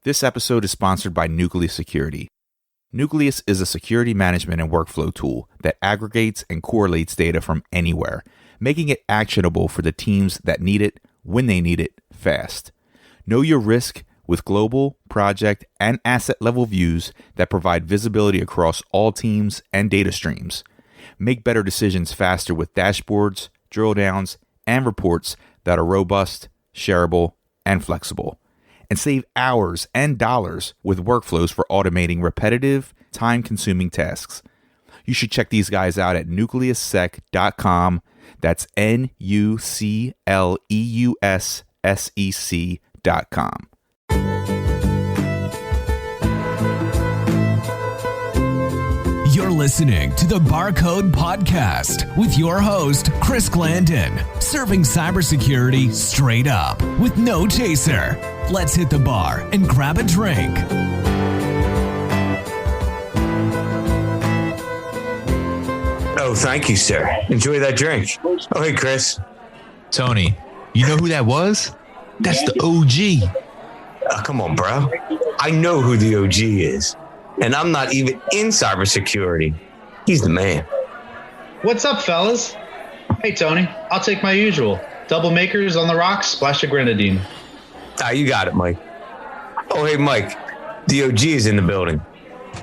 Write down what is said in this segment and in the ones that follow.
This episode is sponsored by Nucleus Security. Nucleus is a security management and workflow tool that aggregates and correlates data from anywhere, making it actionable for the teams that need it, when they need it, fast. Know your risk with global, project, and asset level views that provide visibility across all teams and data streams. Make better decisions faster with dashboards, drill downs, and reports that are robust, shareable, and flexible. And save hours and dollars with workflows for automating repetitive, time-consuming tasks. You should check these guys out at nucleussec.com. That's nucleussec.com. You're listening to the BarCode Podcast with your host, Chris Glandon, serving cybersecurity straight up with no chaser. Let's hit the bar and grab a drink. Oh, thank you, sir. Enjoy that drink. Oh, hey, Chris. Tony, you know who that was? That's the OG. Oh, come on, bro. I know who the OG is. And I'm not even in cybersecurity. He's the man. What's up, fellas? Hey, Tony. I'll take my usual. Double makers on the rocks, splash of grenadine. Ah, you got it, Mike. Oh, hey, Mike. The OG is in the building.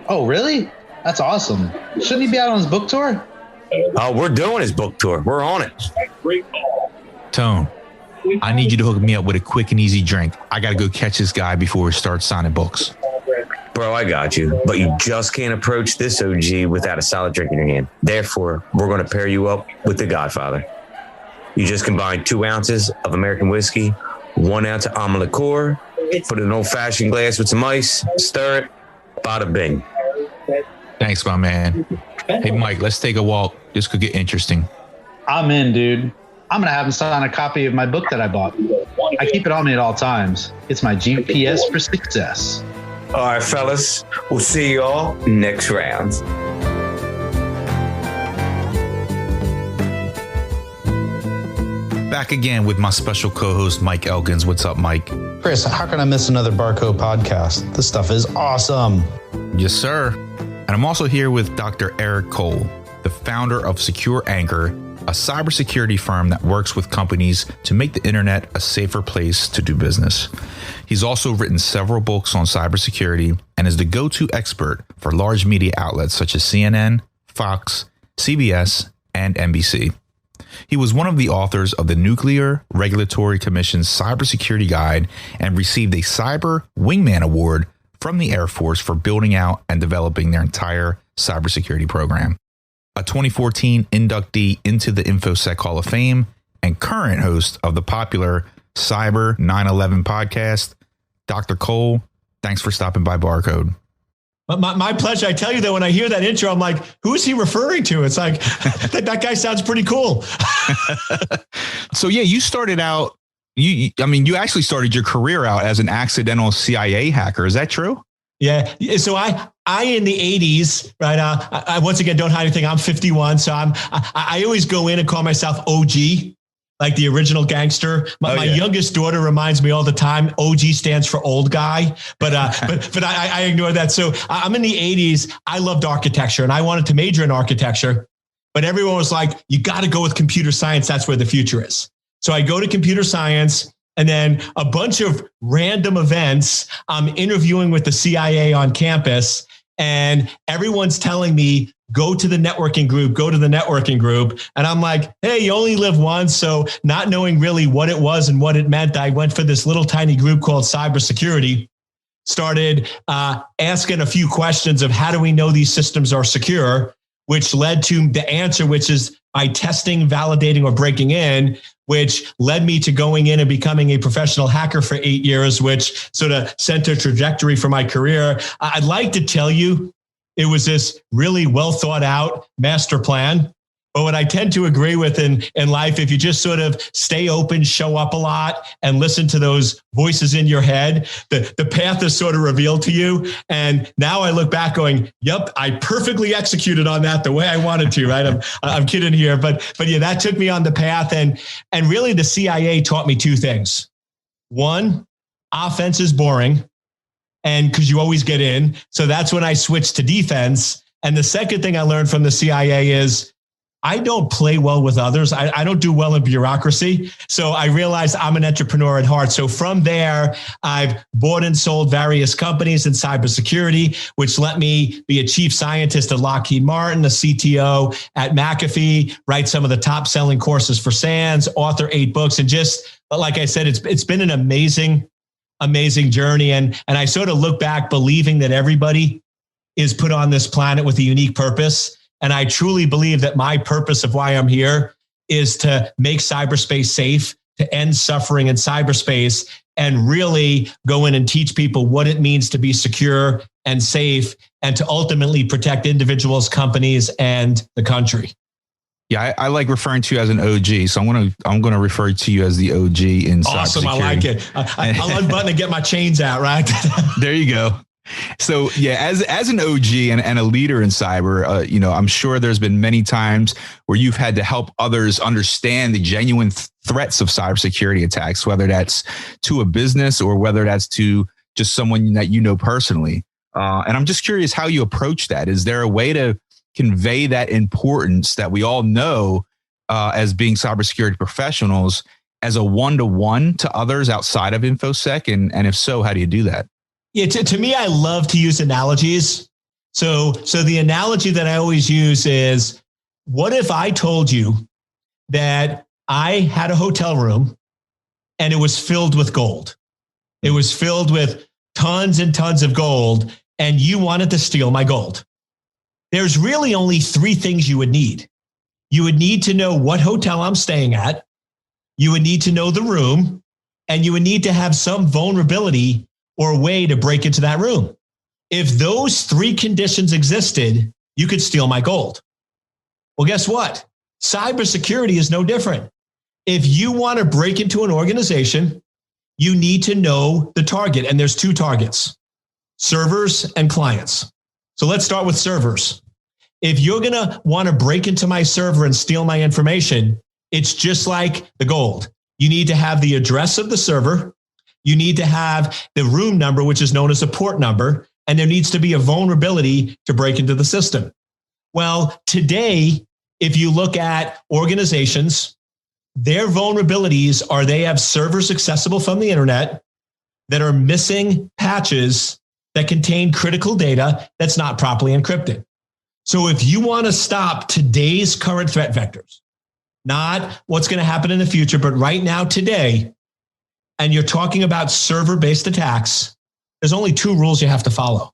Oh, really? That's awesome. Shouldn't he be out on his book tour? Oh, we're doing his book tour. We're on it. Tone, I need you to hook me up with a quick and easy drink. I got to go catch this guy before he starts signing books. Bro, I got you. But you just can't approach this OG without a solid drink in your hand. Therefore, we're going to pair you up with the Godfather. You just combine 2 ounces of American whiskey, 1 ounce of almond liqueur, put it in an old-fashioned glass with some ice, stir it, bada bing. Thanks, my man. Hey, Mike, let's take a walk. This could get interesting. I'm in, dude. I'm going to have him sign a copy of my book that I bought. I keep it on me at all times. It's my GPS for success. All right, fellas. We'll see y'all next round. Back again with my special co-host, Mike Elkins. What's up, Mike? Chris, how can I miss another BarCode podcast? This stuff is awesome. Yes, sir. And I'm also here with Dr. Eric Cole, the founder of Secure Anchor, a cybersecurity firm that works with companies to make the internet a safer place to do business. He's also written several books on cybersecurity and is the go-to expert for large media outlets such as CNN, Fox, CBS, and NBC. He was one of the authors of the Nuclear Regulatory Commission's Cybersecurity Guide and received a Cyber Wingman Award from the Air Force for building out and developing their entire cybersecurity program. A 2014 inductee into the InfoSec Hall of Fame and current host of the popular Cyber 9/11 podcast. Dr. Cole, thanks for stopping by BarCode. My pleasure. I tell you that when I hear that intro, I'm like, who is he referring to? It's like, that guy sounds pretty cool. So yeah, you started out, you actually started your career out as an accidental CIA hacker. Is that true? Yeah. So I in the 80s, right? I once again, don't hide anything. I'm 51. So I always go in and call myself OG. Like the original gangster. My youngest daughter reminds me all the time, OG stands for old guy, but I ignore that. So I'm in the 80s. I loved architecture and I wanted to major in architecture, but everyone was like, you got to go with computer science. That's where the future is. So I go to computer science and then a bunch of random events. I'm interviewing with the CIA on campus and everyone's telling me, go to the networking group. And I'm like, hey, you only live once. So not knowing really what it was and what it meant, I went for this little tiny group called Cybersecurity, started asking a few questions of how do we know these systems are secure, which led to the answer, which is by testing, validating, or breaking in, which led me to going in and becoming a professional hacker for 8 years, which sort of sent a trajectory for my career. I'd like to tell you, it was this really well thought out master plan. But what I tend to agree with in life, if you just sort of stay open, show up a lot and listen to those voices in your head, the path is sort of revealed to you. And now I look back going, yep, I perfectly executed on that the way I wanted to, right? I'm kidding here, but yeah, that took me on the path. And really the CIA taught me two things. One, offense is boring. and because you always get in. So that's when I switched to defense. And the second thing I learned from the CIA is I don't play well with others. I don't do well in bureaucracy. So I realized I'm an entrepreneur at heart. So from there, I've bought and sold various companies in cybersecurity, which let me be a chief scientist at Lockheed Martin, a CTO at McAfee, write some of the top selling courses for SANS, author 8 books. And just like I said, it's been an amazing journey. And I sort of look back believing that everybody is put on this planet with a unique purpose. And I truly believe that my purpose of why I'm here is to make cyberspace safe, to end suffering in cyberspace, and really go in and teach people what it means to be secure and safe, and to ultimately protect individuals, companies, and the country. Yeah, I like referring to you as an OG, so I'm gonna refer to you as the OG in cybersecurity. Awesome, I like it. I'll unbutton and get my chains out, right? There you go. So yeah, as an OG and a leader in cyber, I'm sure there's been many times where you've had to help others understand the genuine threats of cybersecurity attacks, whether that's to a business or whether that's to just someone that you know personally. And I'm just curious how you approach that. Is there a way to convey that importance that we all know as being cybersecurity professionals as a one-to-one to others outside of InfoSec? And if so, how do you do that? Yeah, to me, I love to use analogies. So the analogy that I always use is, what if I told you that I had a hotel room and it was filled with gold? It was filled with tons and tons of gold, and you wanted to steal my gold. There's really only 3 things you would need. You would need to know what hotel I'm staying at. You would need to know the room, and you would need to have some vulnerability or a way to break into that room. If those 3 conditions existed, you could steal my gold. Well, guess what? Cybersecurity is no different. If you want to break into an organization, you need to know the target. And there's 2 targets, servers and clients. So let's start with servers. If you're going to want to break into my server and steal my information, it's just like the gold. You need to have the address of the server. You need to have the room number, which is known as a port number, and there needs to be a vulnerability to break into the system. Well, today, if you look at organizations, their vulnerabilities are they have servers accessible from the internet that are missing patches that contain critical data that's not properly encrypted. So if you want to stop today's current threat vectors, not what's going to happen in the future, but right now, today, and you're talking about server-based attacks, there's only 2 rules you have to follow.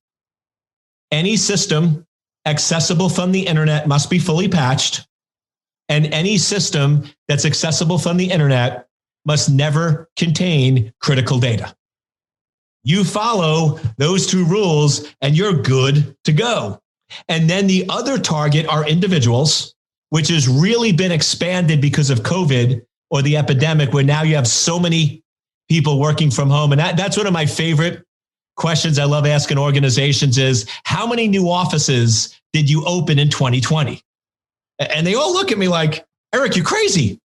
Any system accessible from the internet must be fully patched, and any system that's accessible from the internet must never contain critical data. You follow those 2 rules and you're good to go. And then the other target are individuals, which has really been expanded because of COVID or the epidemic, where now you have so many people working from home. And that's one of my favorite questions I love asking organizations is, how many new offices did you open in 2020? And they all look at me like, Eric, you're crazy.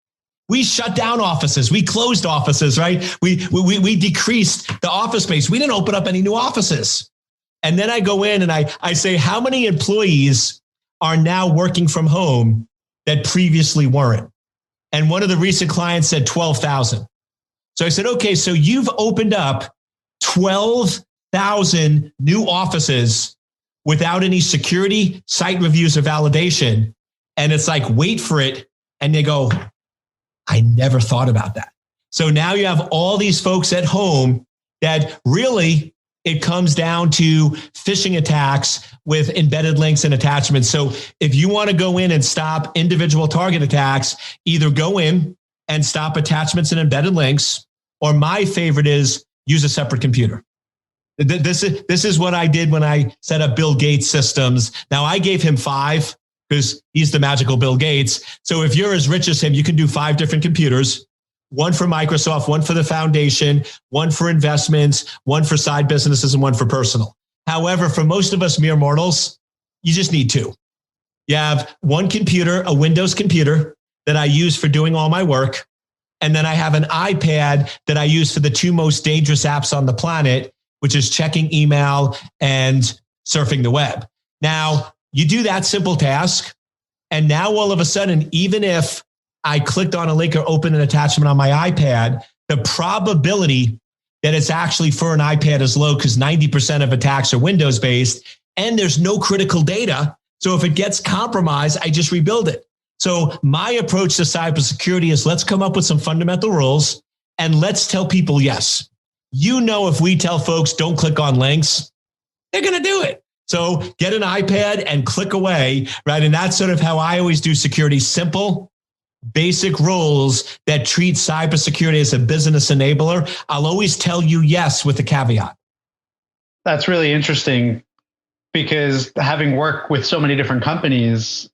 We shut down offices. We closed offices, right? We decreased the office space. We didn't open up any new offices. And then I go in and I say, how many employees are now working from home that previously weren't? And one of the recent clients said 12,000. So I said, okay, so you've opened up 12,000 new offices without any security, site reviews, or validation. And it's like, wait for it. And they go, I never thought about that. So now you have all these folks at home that really, it comes down to phishing attacks with embedded links and attachments. So if you want to go in and stop individual target attacks, either go in and stop attachments and embedded links, or my favorite is use a separate computer. This is what I did when I set up Bill Gates systems. Now I gave him 5 because he's the magical Bill Gates. So if you're as rich as him, you can do 5 different computers, 1 for Microsoft, 1 for the foundation, 1 for investments, 1 for side businesses, and 1 for personal. However, for most of us mere mortals, you just need 2. You have 1 computer, a Windows computer that I use for doing all my work. And then I have an iPad that I use for the 2 most dangerous apps on the planet, which is checking email and surfing the web. Now, you do that simple task, and now all of a sudden, even if I clicked on a link or opened an attachment on my iPad, the probability that it's actually for an iPad is low because 90% of attacks are Windows-based, and there's no critical data. So if it gets compromised, I just rebuild it. So my approach to cybersecurity is let's come up with some fundamental rules and let's tell people, yes, if we tell folks don't click on links, they're going to do it. So get an iPad and click away, right? And that's sort of how I always do security. Simple, basic rules that treat cybersecurity as a business enabler. I'll always tell you yes with a caveat. That's really interesting because having worked with so many different companies,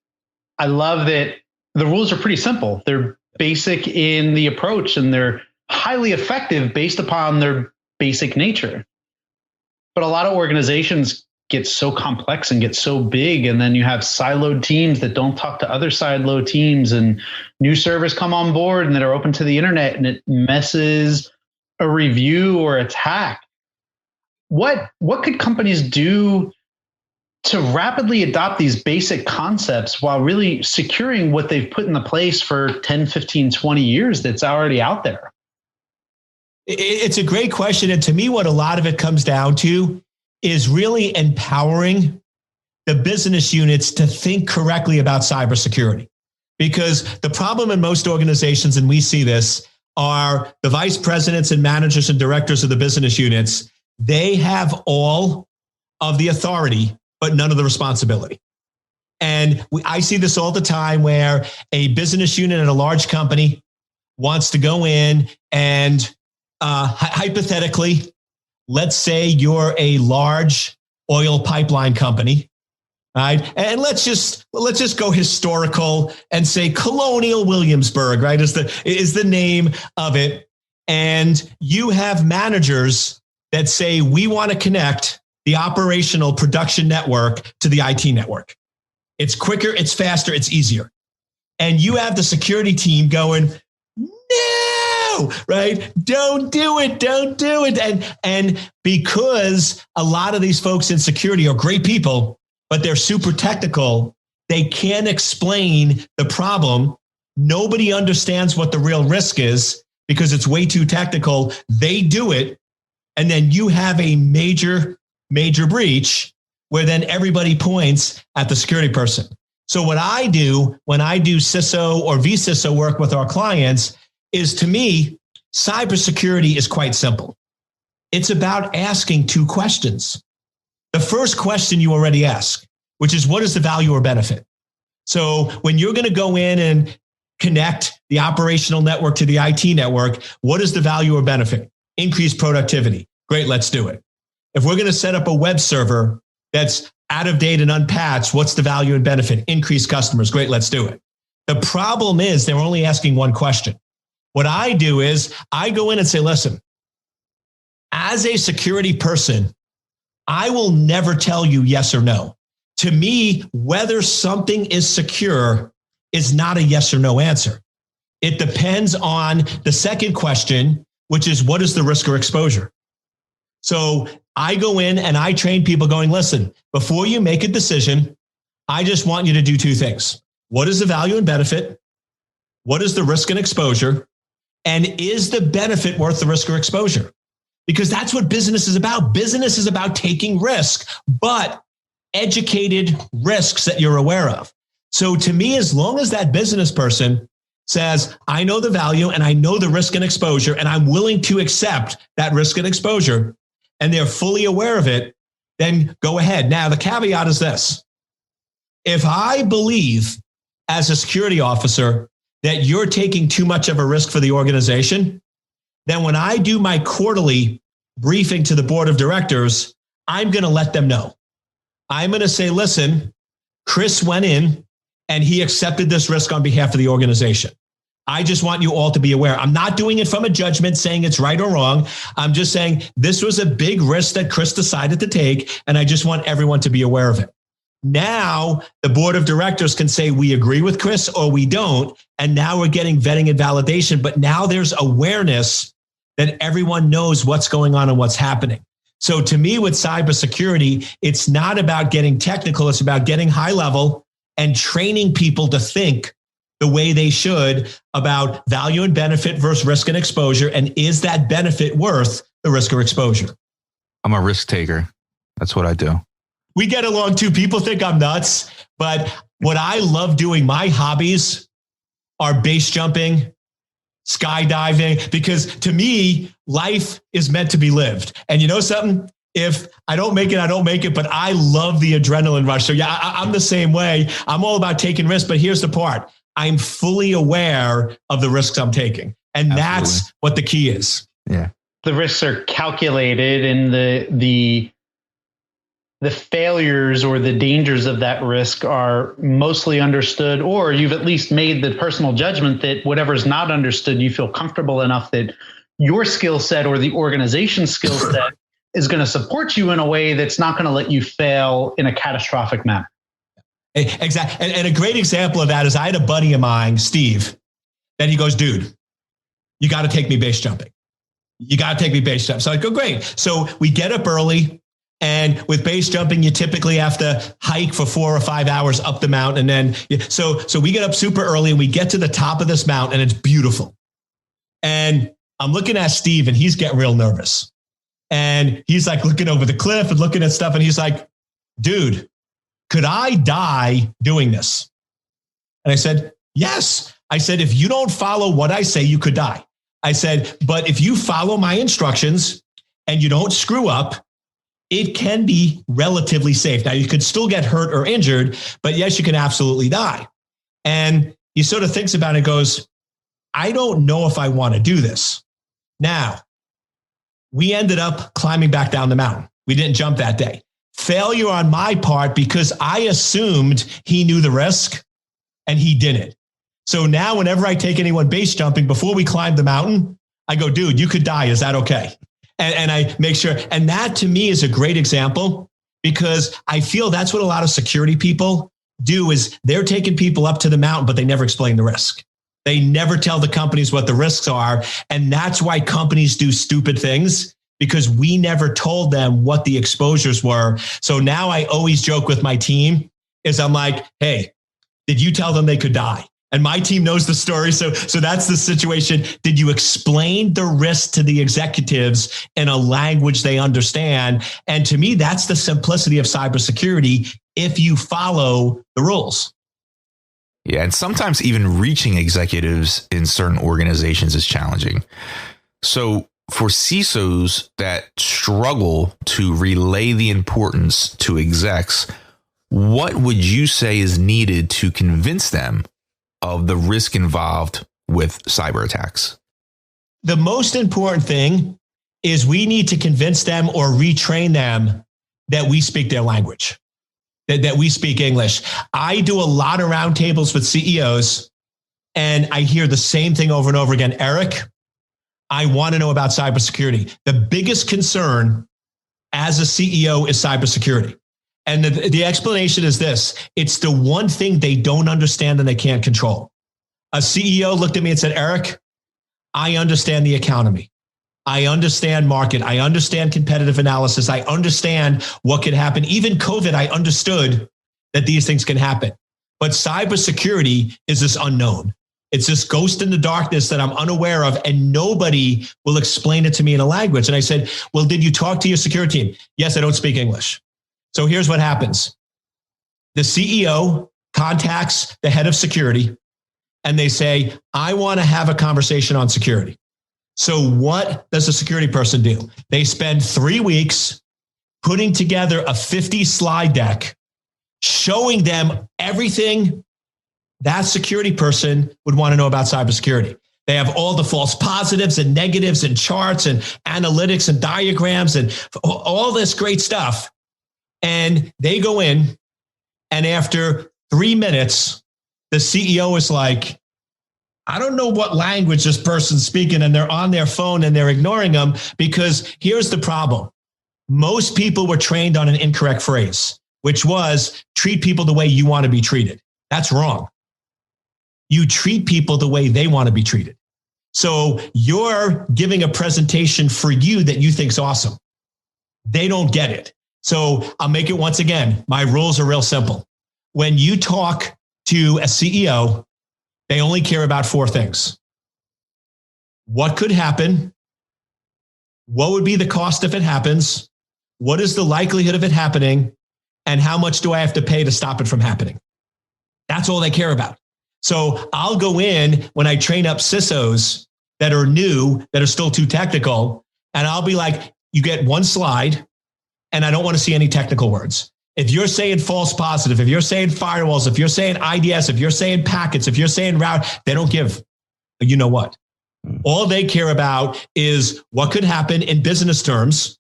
I love that the rules are pretty simple. They're basic in the approach and they're highly effective based upon their basic nature. But a lot of organizations get so complex and get so big, and then you have siloed teams that don't talk to other siloed teams, and new servers come on board and that are open to the internet, and it messes a review or attack. What could companies do to rapidly adopt these basic concepts while really securing what they've put into place for 10, 15, 20 years that's already out there? It's a great question. And to me, what a lot of it comes down to is really empowering the business units to think correctly about cybersecurity. Because the problem in most organizations, and we see this, are the vice presidents and managers and directors of the business units. They have all of the authority, but none of the responsibility. And I see this all the time where a business unit at a large company wants to go in and hypothetically, let's say you're a large oil pipeline company, right? And let's just go historical and say Colonial Williamsburg, right? Is the name of it. And you have managers that say, we want to connect the operational production network to the IT network. It's quicker, it's faster, it's easier. And you have the security team going, no, right? Don't do it. And because a lot of these folks in security are great people, but they're super technical, they can't explain the problem. Nobody understands what the real risk is because it's way too technical. They do it. And then you have a major breach where then everybody points at the security person. So what I do when I do CISO or vCISO work with our clients is, to me, cybersecurity is quite simple. It's about asking two questions. The first question you already ask, which is, what is the value or benefit? So when you're going to go in and connect the operational network to the IT network, what is the value or benefit? Increased productivity. Great, let's do it. If we're going to set up a web server that's out of date and unpatched, what's the value and benefit? Increased customers. Great, let's do it. The problem is they're only asking one question. What I do is I go in and say, listen, as a security person, I will never tell you yes or no. To me, whether something is secure is not a yes or no answer. It depends on the second question, which is, what is the risk or exposure? So I go in and I train people going, listen, before you make a decision, I just want you to do two things. What is the value and benefit? What is the risk and exposure? And is the benefit worth the risk or exposure? Because that's what business is about. Business is about taking risk, but educated risks that you're aware of. So to me, as long as that business person says, I know the value and I know the risk and exposure, and I'm willing to accept that risk and exposure, and they're fully aware of it, then go ahead. Now, the caveat is this. If I believe as a security officer that you're taking too much of a risk for the organization, then when I do my quarterly briefing to the board of directors, I'm going to let them know. I'm going to say, listen, Chris went in and he accepted this risk on behalf of the organization. I just want you all to be aware. I'm not doing it from a judgment saying it's right or wrong. I'm just saying this was a big risk that Chris decided to take, and I just want everyone to be aware of it. Now, the board of directors can say we agree with Chris or we don't, and now we're getting vetting and validation, but now there's awareness that everyone knows what's going on and what's happening. So to me, with cybersecurity, it's not about getting technical. It's about getting high level and training people to think the way they should about value and benefit versus risk and exposure. And is that benefit worth the risk or exposure? I'm a risk taker. That's what I do. We get along too. People think I'm nuts, but what I love doing, my hobbies are base jumping, skydiving, because to me, life is meant to be lived. And you know something? If I don't make it, I don't make it, but I love the adrenaline rush. So yeah, I'm the same way. I'm all about taking risks, but here's the part. I'm fully aware of the risks I'm taking. And that's what the key is. Yeah. The risks are calculated, and the failures or the dangers of that risk are mostly understood, or you've at least made the personal judgment that whatever's not understood, you feel comfortable enough that your skill set or the organization's skill set is going to support you in a way that's not going to let you fail in a catastrophic manner. Exactly. And a great example of that is I had a buddy of mine, Steve, that he goes, dude, you got to take me base jumping. You got to take me base jumping. So I go, great. So we get up early, and with base jumping, you typically have to hike for 4 or 5 hours up the mountain. And then, so we get up super early and we get to the top of this mountain, and it's beautiful. And I'm looking at Steve, and he's getting real nervous. And he's like looking over the cliff and looking at stuff. And he's like, dude, could I die doing this? And I said, yes. I said, if you don't follow what I say, you could die. I said, but if you follow my instructions and you don't screw up, it can be relatively safe. Now, you could still get hurt or injured, but yes, you can absolutely die. And he sort of thinks about it and goes, I don't know if I want to do this. Now, we ended up climbing back down the mountain. We didn't jump that day. Failure on my part because I assumed he knew the risk and he didn't. So now whenever I take anyone base jumping before we climb the mountain, I go, dude, you could die. Is that okay? And I make sure. And that to me is a great example, because I feel that's what a lot of security people do is they're taking people up to the mountain, but they never explain the risk. They never tell the companies what the risks are. And that's why companies do stupid things, because we never told them what the exposures were. So now I always joke with my team is I'm like, hey, did you tell them they could die? And my team knows the story. So that's the situation. Did you explain the risk to the executives in a language they understand? And to me, that's the simplicity of cybersecurity if you follow the rules. Yeah. And sometimes even reaching executives in certain organizations is challenging. So for CISOs that struggle to relay the importance to execs, what would you say is needed to convince them of the risk involved with cyber attacks? The most important thing is we need to convince them or retrain them that we speak their language, that we speak English. I do a lot of roundtables with CEOs, and I hear the same thing over and over again. Eric, I want to know about cybersecurity. The biggest concern as a CEO is cybersecurity. And the explanation is this. It's the one thing they don't understand and they can't control. A CEO looked at me and said, Eric, I understand the economy. I understand market. I understand competitive analysis. I understand what could happen. Even COVID, I understood that these things can happen. But cybersecurity is this unknown. It's this ghost in the darkness that I'm unaware of, and nobody will explain it to me in a language. And I said, well, did you talk to your security team? Yes, I don't speak English. So here's what happens. The CEO contacts the head of security and they say, I want to have a conversation on security. So what does a security person do? They spend 3 weeks putting together a 50 slide deck, showing them everything that security person would want to know about cybersecurity. They have all the false positives and negatives and charts and analytics and diagrams and all this great stuff. And they go in, and after 3 minutes, the CEO is like, I don't know what language this person's speaking, and they're on their phone and they're ignoring them, because here's the problem. Most people were trained on an incorrect phrase, which was treat people the way you want to be treated. That's wrong. You treat people the way they want to be treated. So you're giving a presentation for you that you think is awesome. They don't get it. So I'll make it once again. My rules are real simple. When you talk to a CEO, they only care about 4 things. What could happen? What would be the cost if it happens? What is the likelihood of it happening? And how much do I have to pay to stop it from happening? That's all they care about. So I'll go in when I train up CISOs that are new, that are still too technical, and I'll be like, you get 1 slide, and I don't want to see any technical words. If you're saying false positive, if you're saying firewalls, if you're saying IDS, if you're saying packets, if you're saying route, they don't give, you know what? All they care about is what could happen in business terms.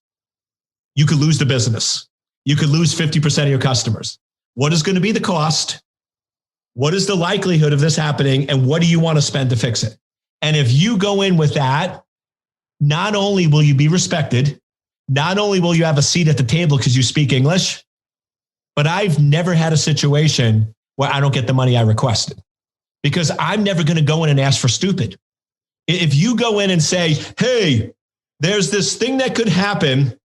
You could lose the business. You could lose 50% of your customers. What is going to be the cost? What is the likelihood of this happening? And what do you want to spend to fix it? And if you go in with that, not only will you be respected, not only will you have a seat at the table because you speak English, but I've never had a situation where I don't get the money I requested, because I'm never going to go in and ask for stupid. If you go in and say, hey, there's this thing that could happen,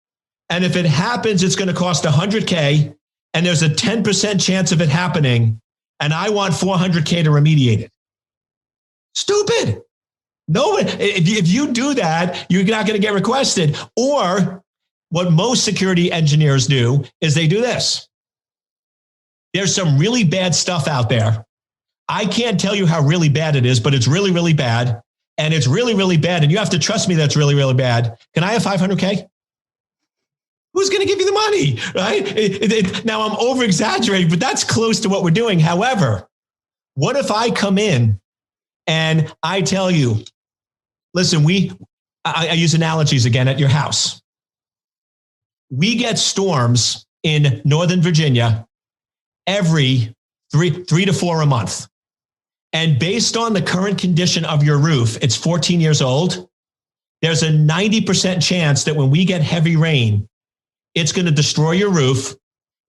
and if it happens, it's going to cost $100K, and there's a 10% chance of it happening, and I want $400K to remediate it. Stupid. No, if you do that, you're not going to get requested. Or what most security engineers do is they do this. There's some really bad stuff out there. I can't tell you how really bad it is, but it's really, really bad. And it's really, really bad. And you have to trust me that's really, really bad. Can I have $500K? Who's going to give you the money, right? Now I'm over exaggerating, but that's close to what we're doing. However, what if I come in and I tell you, listen, I use analogies again at your house. We get storms in Northern Virginia every three to 4 a month. And based on the current condition of your roof, it's 14 years old. There's a 90% chance that when we get heavy rain, it's going to destroy your roof.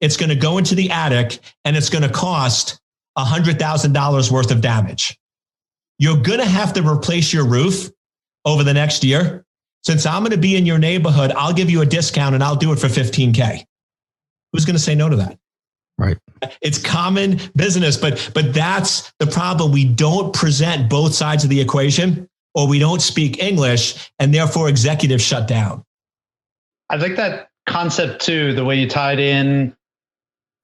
It's going to go into the attic, and it's going to cost $100,000 worth of damage. You're going to have to replace your roof over the next year. Since I'm going to be in your neighborhood, I'll give you a discount and I'll do it for $15K. Who's going to say no to that? Right. It's common business, but that's the problem. We don't present both sides of the equation, or we don't speak English, and therefore executives shut down. I like that concept too, the way you tied in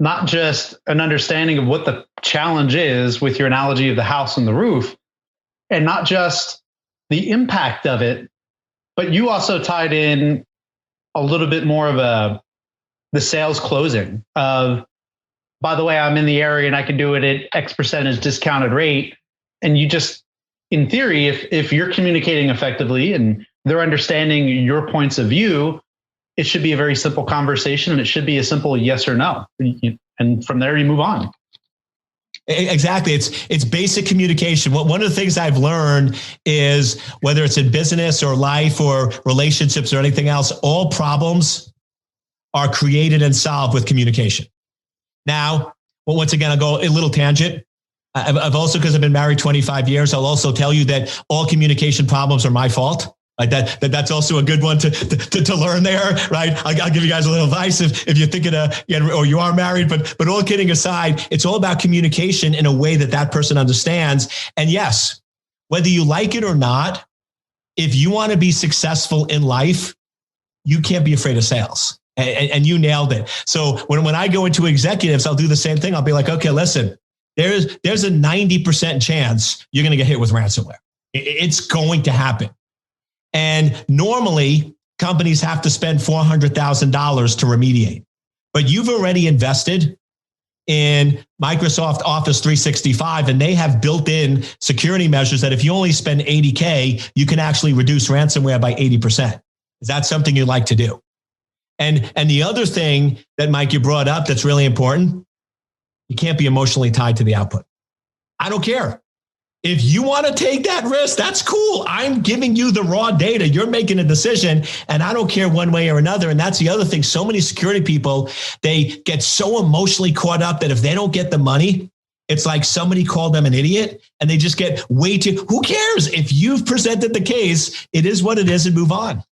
not just an understanding of what the challenge is with your analogy of the house and the roof, and not just the impact of it, but you also tied in a little bit more of the sales closing of, by the way, I'm in the area and I can do it at X percentage discounted rate. And you just, in theory, if you're communicating effectively and they're understanding your points of view, it should be a very simple conversation, and it should be a simple yes or no. And from there you move on. Exactly. It's basic communication. One of the things I've learned is, whether it's in business or life or relationships or anything else, all problems are created and solved with communication. Now, well, once again, I'll go a little tangent. I've also, because I've been married 25 years, I'll also tell you that all communication problems are my fault. Like that's also a good one to learn there, right? I'll give you guys a little advice if you're thinking or you are married, but all kidding aside, it's all about communication in a way that person understands. And yes, whether you like it or not, if you want to be successful in life, you can't be afraid of sales. And you nailed it. So when I go into executives, I'll do the same thing. I'll be like, okay, listen, there's a 90% chance you're going to get hit with ransomware. It's going to happen. And normally companies have to spend $400,000 to remediate, but you've already invested in Microsoft Office 365, and they have built in security measures that if you only spend $80K, you can actually reduce ransomware by 80%. Is that something you'd like to do? And the other thing that, Mike, you brought up that's really important, you can't be emotionally tied to the output. I don't care. If you want to take that risk, that's cool. I'm giving you the raw data. You're making a decision, and I don't care one way or another. And that's the other thing. So many security people, they get so emotionally caught up that if they don't get the money, it's like somebody called them an idiot, and they just get way too, who cares? If you've presented the case, it is what it is, and move on.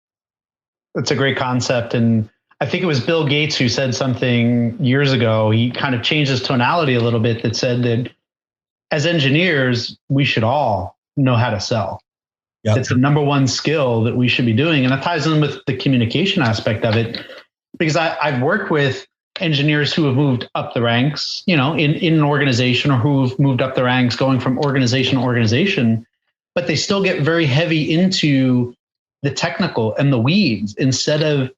That's a great concept. And I think it was Bill Gates who said something years ago. He kind of changed his tonality a little bit that said that as engineers, we should all know how to sell. Yep. It's the number one skill that we should be doing. And that ties in with the communication aspect of it, because I've worked with engineers who have moved up the ranks, in an organization, or who've moved up the ranks going from organization to organization, but they still get very heavy into the technical and the weeds instead of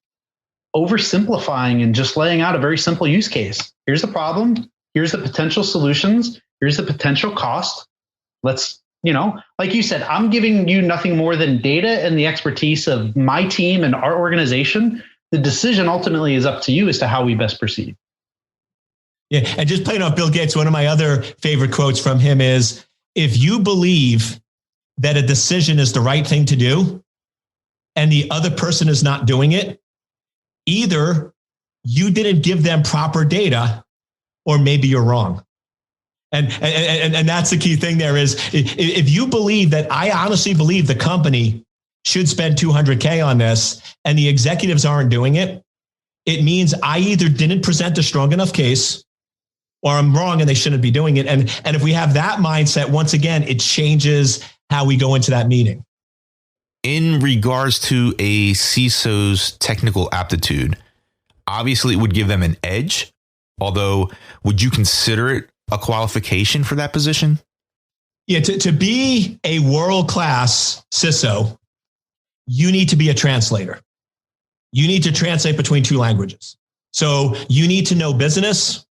oversimplifying and just laying out a very simple use case. Here's the problem. Here's the potential solutions. Here's the potential cost. Let's, like you said, I'm giving you nothing more than data and the expertise of my team and our organization. The decision ultimately is up to you as to how we best proceed. Yeah. And just playing off Bill Gates, one of my other favorite quotes from him is, if you believe that a decision is the right thing to do and the other person is not doing it, either you didn't give them proper data or maybe you're wrong. And that's the key thing there is, if you believe that, I honestly believe the company should spend $200K on this and the executives aren't doing it, it means I either didn't present a strong enough case or I'm wrong and they shouldn't be doing it. And if we have that mindset, once again, it changes how we go into that meeting. In regards to a CISO's technical aptitude, obviously it would give them an edge, although would you consider it a qualification for that position? Yeah, to be a world-class CISO, you need to be a translator. You need to translate between two languages. So you need to know business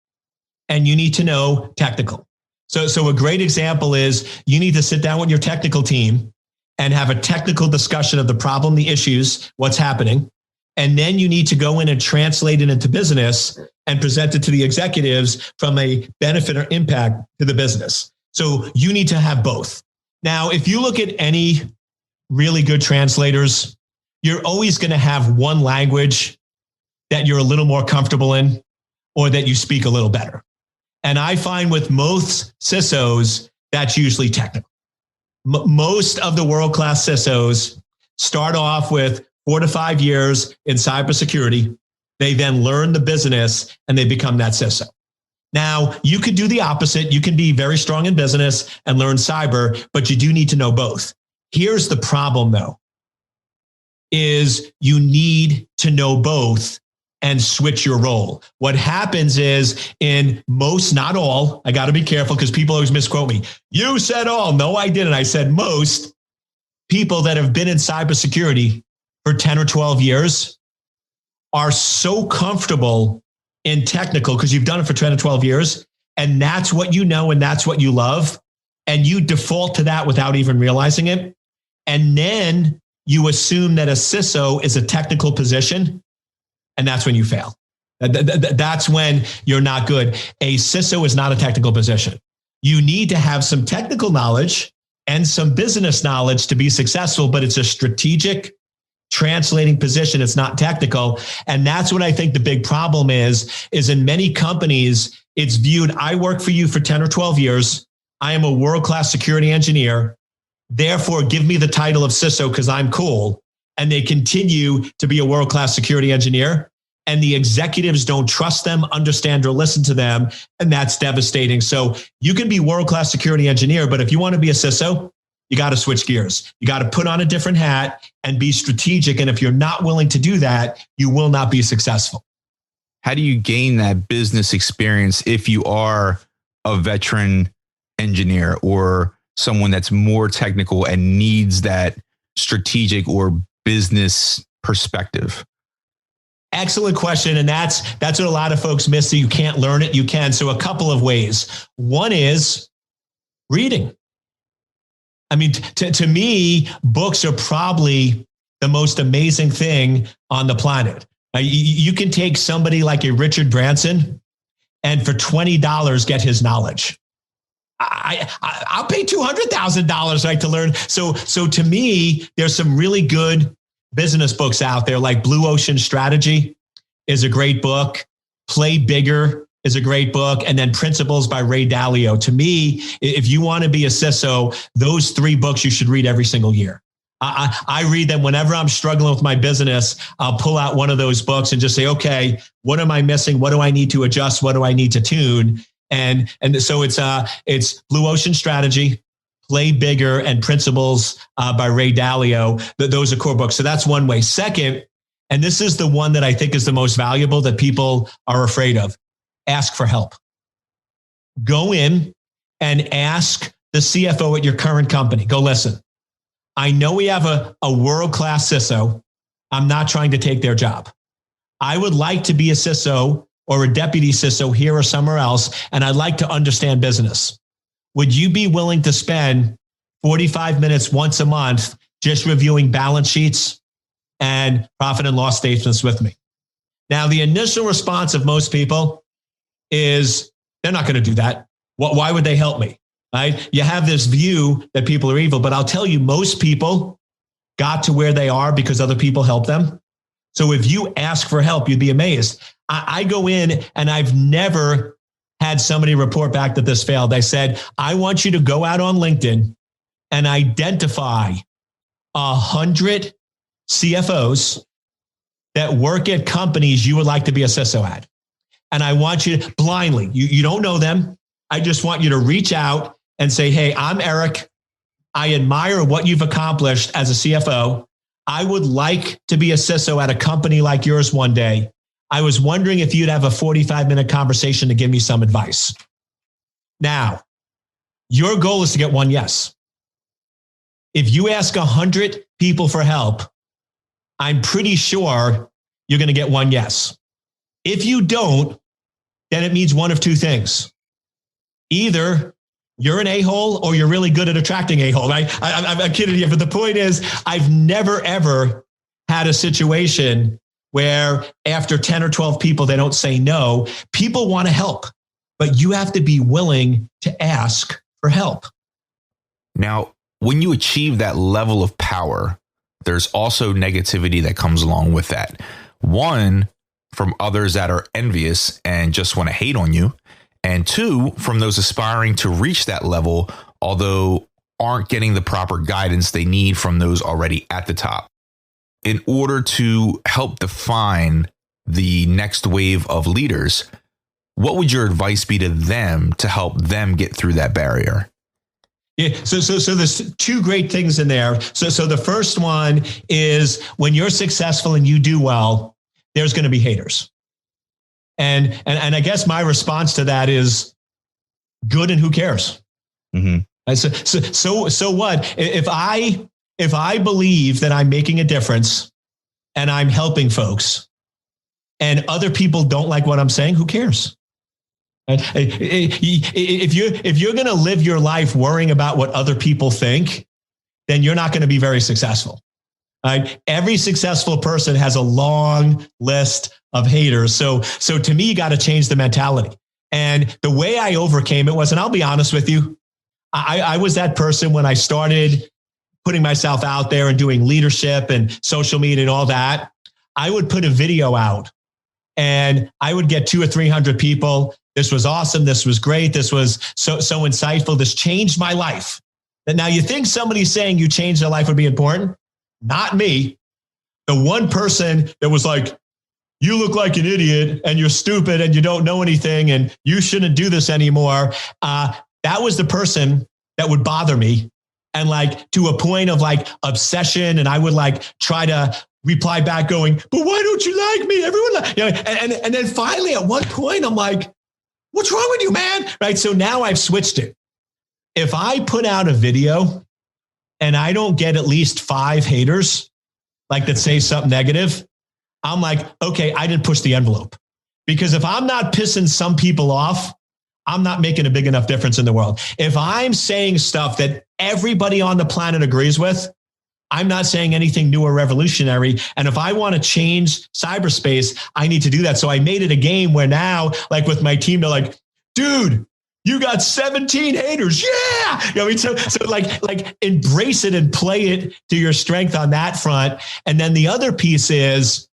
and you need to know technical. So a great example is you need to sit down with your technical team and have a technical discussion of the problem, the issues, what's happening. And then you need to go in and translate it into business and present it to the executives from a benefit or impact to the business. So you need to have both. Now, if you look at any really good translators, you're always going to have one language that you're a little more comfortable in or that you speak a little better. And I find with most CISOs, that's usually technical. Most of the world-class CISOs start off with 4 to 5 years in cybersecurity. They then learn the business and they become that CISO. Now, you could do the opposite. You can be very strong in business and learn cyber, but you do need to know both. Here's the problem, though, is you need to know both and switch your role. What happens is in most, not all, I got to be careful because people always misquote me. You said all. No, I didn't. I said most people that have been in cybersecurity for 10 or 12 years are so comfortable in technical because you've done it for 10 or 12 years. And that's what you know, and that's what you love. And you default to that without even realizing it. And then you assume that a CISO is a technical position. And that's when you fail. That's when you're not good. A CISO is not a technical position. You need to have some technical knowledge and some business knowledge to be successful, but it's a strategic translating position. It's not technical. And that's what I think the big problem is in many companies, it's viewed, I work for you for 10 or 12 years. I am a world-class security engineer. Therefore, give me the title of CISO because I'm cool. And they continue to be a world-class security engineer. And the executives don't trust them, understand, or listen to them. And that's devastating. So you can be world-class security engineer, but if you want to be a CISO, you got to switch gears. You got to put on a different hat and be strategic. And if you're not willing to do that, you will not be successful. How do you gain that business experience if you are a veteran engineer or someone that's more technical and needs that strategic or business perspective? Excellent question. And that's what a lot of folks miss. So you can't learn it. You can. So a couple of ways. One is reading. I mean, to me, books are probably the most amazing thing on the planet. You can take somebody like a Richard Branson and for $20 get his knowledge. I'll pay $200,000 right to learn. So to me, there's some really good business books out there, like Blue Ocean Strategy is a great book. Play Bigger is a great book. And then Principles by Ray Dalio. To me, if you want to be a CISO, those 3 books you should read every single year. I read them whenever I'm struggling with my business. I'll pull out one of those books and just say, okay, what am I missing? What do I need to adjust? What do I need to tune? And so it's Blue Ocean Strategy, Play Bigger, and Principles by Ray Dalio. Those are core books. So that's one way. Second, and this is the one that I think is the most valuable that people are afraid of, ask for help. Go in and ask the CFO at your current company. Go, listen, I know we have a world-class CISO. I'm not trying to take their job. I would like to be a CISO or a deputy CISO here or somewhere else, and I'd like to understand business. Would you be willing to spend 45 minutes once a month just reviewing balance sheets and profit and loss statements with me? Now, the initial response of most people is they're not going to do that. Why would they help me? Right? You have this view that people are evil, but I'll tell you, most people got to where they are because other people helped them. So if you ask for help, you'd be amazed. I go in and I've never had somebody report back that this failed. I said, I want you to go out on LinkedIn and identify 100 CFOs that work at companies you would like to be a CISO at. And I want you to blindly, you don't know them. I just want you to reach out and say, hey, I'm Eric. I admire what you've accomplished as a CFO. I would like to be a CISO at a company like yours one day. I was wondering if you'd have a 45-minute conversation to give me some advice. Now, your goal is to get one yes. If you ask 100 people for help, I'm pretty sure you're going to get one yes. If you don't, then it means one of two things. Either you're an a-hole or you're really good at attracting a-hole. Right? I'm kidding you, but the point is I've never, ever had a situation where after 10 or 12 people, they don't say no. People want to help, but you have to be willing to ask for help. Now, when you achieve that level of power, there's also negativity that comes along with that. One, from others that are envious and just want to hate on you. And two, from those aspiring to reach that level, although aren't getting the proper guidance they need from those already at the top. In order to help define the next wave of leaders, what would your advice be to them to help them get through that barrier? Yeah, so there's two great things in there. So the first one is when you're successful and you do well, there's going to be haters. And I guess my response to that is good, and who cares? Mm-hmm. So what? If I believe that I'm making a difference and I'm helping folks and other people don't like what I'm saying, who cares? If you're going to live your life worrying about what other people think, then you're not going to be very successful. Right? Every successful person has a long list of haters. So to me, you got to change the mentality. And the way I overcame it was, and I'll be honest with you, I was that person when I started putting myself out there and doing leadership and social media and all that. I would put a video out and I would get 200 or 300 people. This was awesome. This was great. This was so insightful. This changed my life. And now you think somebody saying you changed their life would be important? Not me. The one person that was like, you look like an idiot and you're stupid and you don't know anything and you shouldn't do this anymore. That was the person that would bother me. And like to a point of like obsession. And I would like try to reply back going, but why don't you like me? Everyone, and then finally at one point I'm like, what's wrong with you, man? Right. So now I've switched it. If I put out a video and I don't get at least 5 haters, like that say something negative, I'm like, okay, I didn't push the envelope. Because if I'm not pissing some people off, I'm not making a big enough difference in the world. If I'm saying stuff that everybody on the planet agrees with, I'm not saying anything new or revolutionary. And if I want to change cyberspace, I need to do that. So I made it a game where now, like with my team, they're like, dude, you got 17 haters. Yeah. You know what I mean? So like embrace it and play it to your strength on that front. And then the other piece is,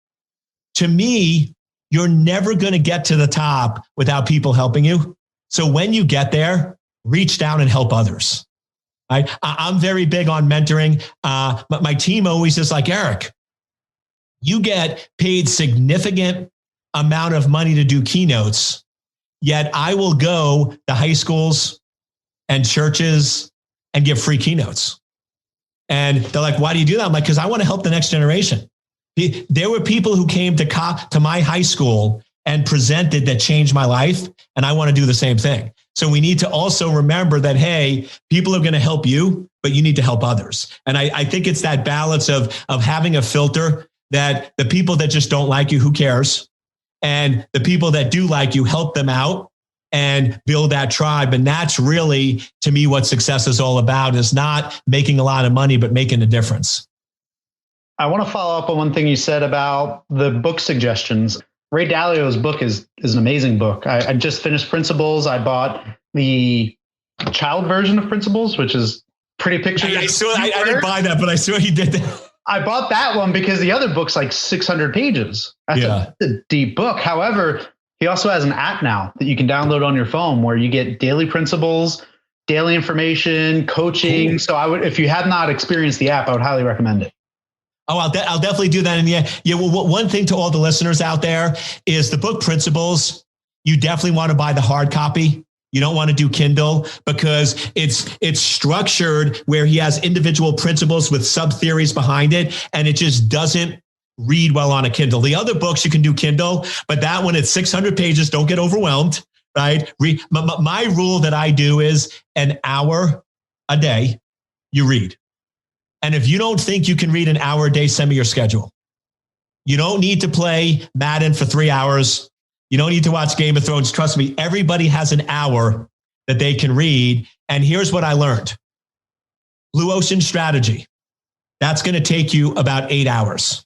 to me, you're never going to get to the top without people helping you. So when you get there, reach down and help others. I'm very big on mentoring. My team always is like, Eric, you get paid significant amount of money to do keynotes, yet I will go to high schools and churches and give free keynotes. And they're like, why do you do that? I'm like, because I want to help the next generation. There were people who came to my high school and presented that changed my life. And I want to do the same thing. So we need to also remember that, hey, people are going to help you, but you need to help others. And I think it's that balance of having a filter that the people that just don't like you, who cares? And the people that do like you, help them out and build that tribe. And that's really, to me, what success is all about, is not making a lot of money, but making a difference. I want to follow up on one thing you said about the book suggestions. Ray Dalio's book is an amazing book. I just finished Principles. I bought the child version of Principles, which is pretty pictures. I didn't buy that, but I saw he did that. I bought that one because the other book's like 600 pages. That's a deep book. However, he also has an app now that you can download on your phone where you get daily principles, daily information, coaching. Cool. So I would, if you have not experienced the app, I would highly recommend it. Oh, I'll definitely do that. And well, one thing to all the listeners out there is the book Principles. You definitely want to buy the hard copy. You don't want to do Kindle because it's structured where he has individual principles with sub theories behind it, and it just doesn't read well on a Kindle. The other books you can do Kindle, but that one, it's 600 pages. Don't get overwhelmed, right? My rule that I do is an hour a day you read. And if you don't think you can read an hour a day, send me your schedule. You don't need to play Madden for 3 hours. You don't need to watch Game of Thrones. Trust me, everybody has an hour that they can read. And here's what I learned. Blue Ocean Strategy. That's going to take you about 8 hours,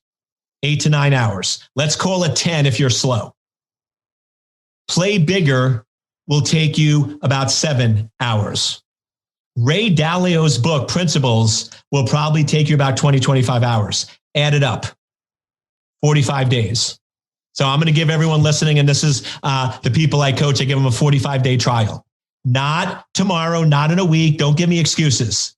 8 to 9 hours. Let's call it 10 if you're slow. Play Bigger will take you about 7 hours. Ray Dalio's book, Principles, will probably take you about 20, 25 hours. Add it up. 45 days. So I'm going to give everyone listening, and this is the people I coach, I give them a 45-day trial. Not tomorrow, not in a week. Don't give me excuses.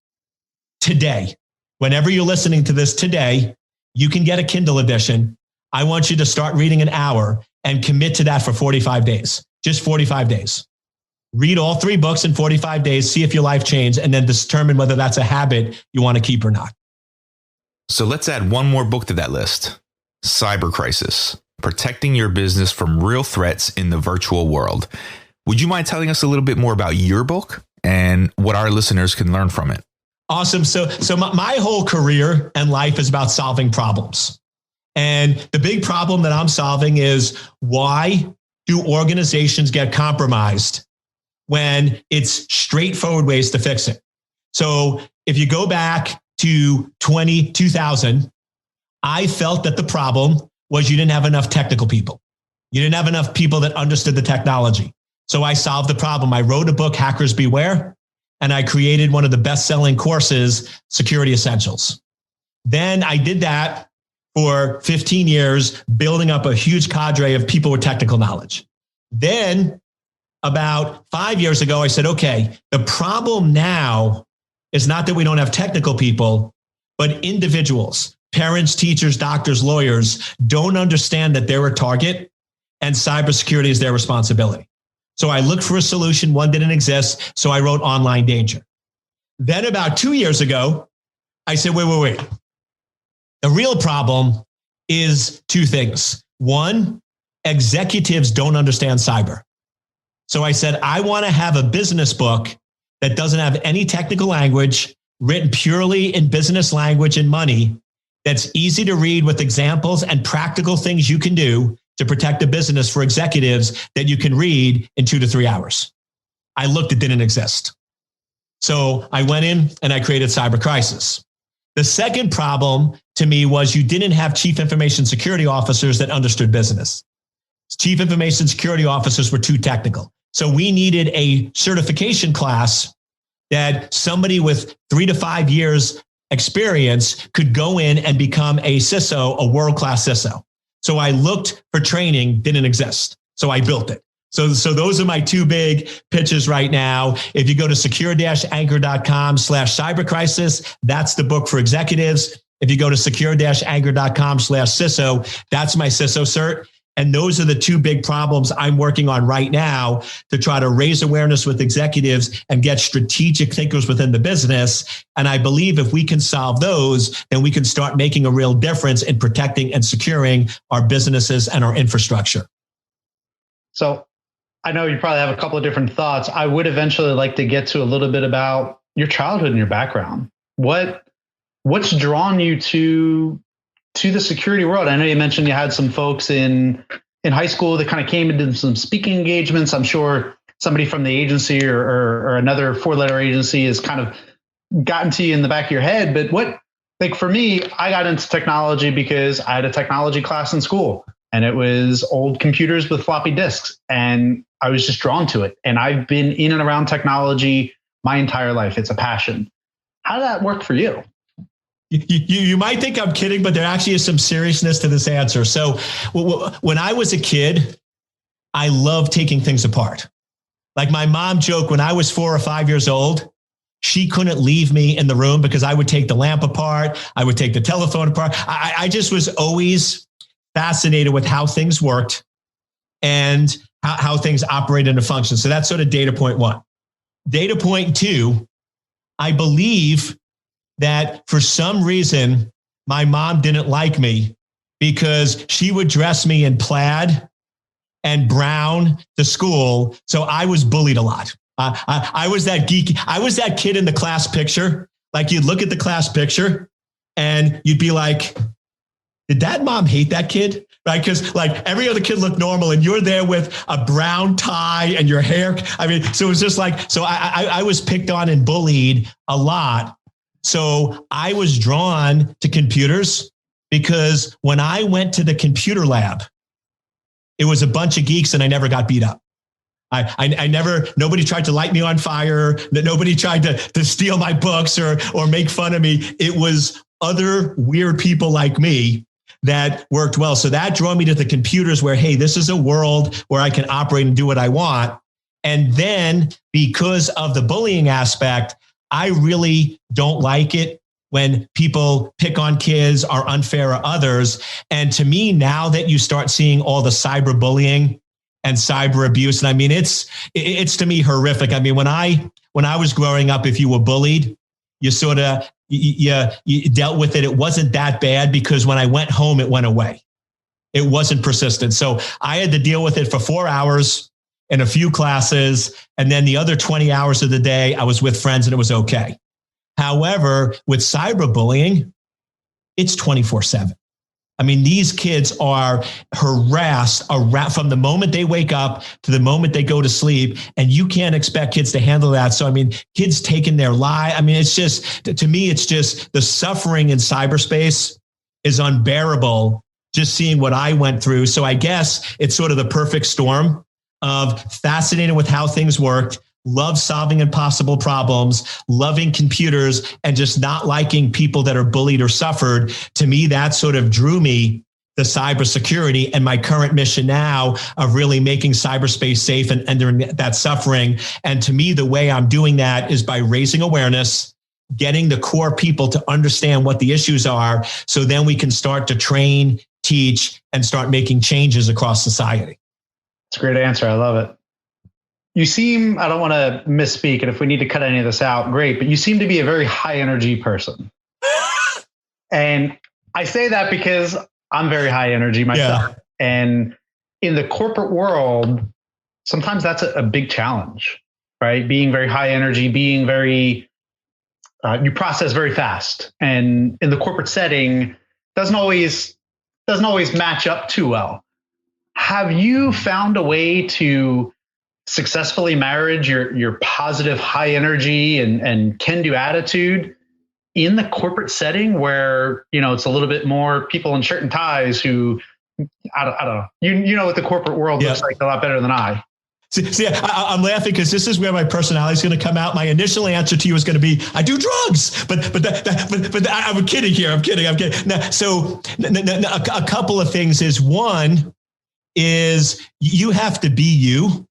Today, whenever you're listening to this today, you can get a Kindle edition. I want you to start reading an hour and commit to that for 45 days. Just 45 days. Read all 3 books in 45 days, see if your life changed, and then determine whether that's a habit you want to keep or not. So let's add one more book to that list. Cyber Crisis, Protecting Your Business from Real Threats in the Virtual World. Would you mind telling us a little bit more about your book and what our listeners can learn from it? Awesome. So my whole career and life is about solving problems. And the big problem that I'm solving is, why do organizations get compromised when it's straightforward ways to fix it? So if you go back to 2000, I felt that the problem was you didn't have enough technical people. You didn't have enough people that understood the technology. So I solved the problem. I wrote a book, Hackers Beware, and I created one of the best-selling courses, Security Essentials. Then I did that for 15 years, building up a huge cadre of people with technical knowledge. Then about 5 years ago, I said, okay, the problem now is not that we don't have technical people, but individuals, parents, teachers, doctors, lawyers don't understand that they're a target and cybersecurity is their responsibility. So I looked for a solution. One didn't exist. So I wrote Online Danger. Then about 2 years ago, I said, wait. The real problem is 2 things. One, executives don't understand cyber. So I said, I want to have a business book that doesn't have any technical language, written purely in business language and money, that's easy to read with examples and practical things you can do to protect a business for executives that you can read in 2 to 3 hours. I looked, it didn't exist. So I went in and I created Cyber Crisis. The second problem to me was you didn't have chief information security officers that understood business. Chief information security officers were too technical. So we needed a certification class that somebody with 3 to 5 years experience could go in and become a CISO, a world-class CISO. So I looked for training, didn't exist. So I built it. So those are my two big pitches right now. If you go to secure-anchor.com/cybercrisis, that's the book for executives. If you go to secure-anchor.com/CISO, that's my CISO cert. And those are the two big problems I'm working on right now to try to raise awareness with executives and get strategic thinkers within the business. And I believe if we can solve those, then we can start making a real difference in protecting and securing our businesses and our infrastructure. So I know you probably have a couple of different thoughts. I would eventually like to get to a little bit about your childhood and your background. What's drawn you to the security world? I know you mentioned you had some folks in high school that kind of came into some speaking engagements. I'm sure somebody from the agency or another 4-letter agency has kind of gotten to you in the back of your head. But for me, I got into technology because I had a technology class in school, and it was old computers with floppy disks, and I was just drawn to it. And I've been in and around technology my entire life. It's a passion. How did that work for you? You might think I'm kidding, but there actually is some seriousness to this answer. So when I was a kid, I loved taking things apart. Like my mom joked when I was 4 or 5 years old, she couldn't leave me in the room because I would take the lamp apart. I would take the telephone apart. I just was always fascinated with how things worked and how things operated and function. So that's sort of data point 1. Data point 2, I believe that for some reason, my mom didn't like me because she would dress me in plaid and brown to school. So I was bullied a lot. I was that geeky. I was that kid in the class picture. Like you'd look at the class picture and you'd be like, did that mom hate that kid? Right? Because like every other kid looked normal and you're there with a brown tie and your hair. I mean, so it was just like, so I was picked on and bullied a lot. So I was drawn to computers because when I went to the computer lab, it was a bunch of geeks and I never got beat up. Nobody tried to light me on fire. Nobody tried to steal my books or make fun of me. It was other weird people like me that worked well. So that drew me to the computers where, hey, this is a world where I can operate and do what I want. And then because of the bullying aspect, I really don't like it when people pick on kids, are unfair or others. And to me, now that you start seeing all the cyberbullying and cyber abuse, and I mean, it's to me horrific. I mean, when I was growing up, if you were bullied, you sort of, you dealt with it. It wasn't that bad because when I went home, it went away. It wasn't persistent. So I had to deal with it for 4 hours in a few classes. And then the other 20 hours of the day, I was with friends and it was okay. However, with cyberbullying, it's 24/7. I mean, these kids are harassed from the moment they wake up to the moment they go to sleep, and you can't expect kids to handle that. So, I mean, kids taking their life. I mean, it's just, to me, it's just the suffering in cyberspace is unbearable, just seeing what I went through. So I guess it's sort of the perfect storm of fascinated with how things worked, love solving impossible problems, loving computers, and just not liking people that are bullied or suffered. To me, that sort of drew me to cybersecurity and my current mission now of really making cyberspace safe and ending that suffering. And to me, the way I'm doing that is by raising awareness, getting the core people to understand what the issues are, so then we can start to train, teach, and start making changes across society. It's a great answer. I love it. You seem, I don't want to misspeak, and if we need to cut any of this out, great, but you seem to be a very high energy person. And I say that because I'm very high energy myself. Yeah. And in the corporate world, sometimes that's a big challenge, right? Being very high energy, being very, you process very fast. And in the corporate setting, doesn't always match up too well. Have you found a way to successfully marriage your positive high energy and can-do attitude in the corporate setting where, you know, it's a little bit more people in shirt and ties who, I don't know, you know what the corporate world looks like a lot better than I. See, I'm laughing because this is where my personality is going to come out. My initial answer to you is going to be, I do drugs, but I'm kidding here. I'm kidding. Now, so a couple of things is, one, is you have to be you,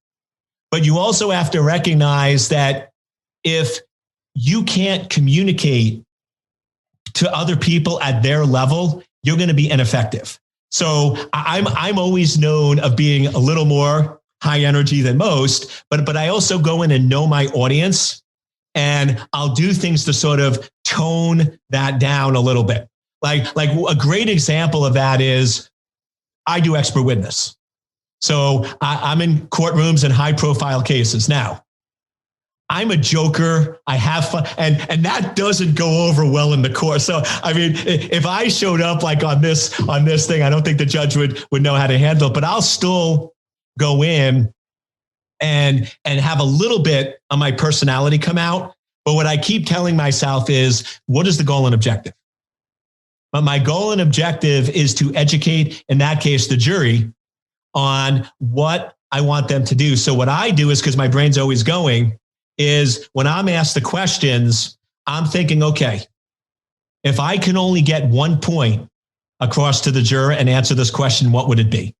but you also have to recognize that if you can't communicate to other people at their level, you're going to be ineffective. So I'm always known of being a little more high energy than most, but I also go in and know my audience, and I'll do things to sort of tone that down a little bit. Like a great example of that is I do expert witness. So I'm in courtrooms and high profile cases. Now, I'm a joker. I have fun, and that doesn't go over well in the court. So, I mean, if I showed up like on this thing, I don't think the judge would know how to handle it, but I'll still go in and have a little bit of my personality come out. But what I keep telling myself is, what is the goal and objective? But my goal and objective is to educate, in that case, the jury on what I want them to do. So what I do is, because my brain's always going, is when I'm asked the questions, I'm thinking, okay, if I can only get 1 point across to the juror and answer this question, what would it be?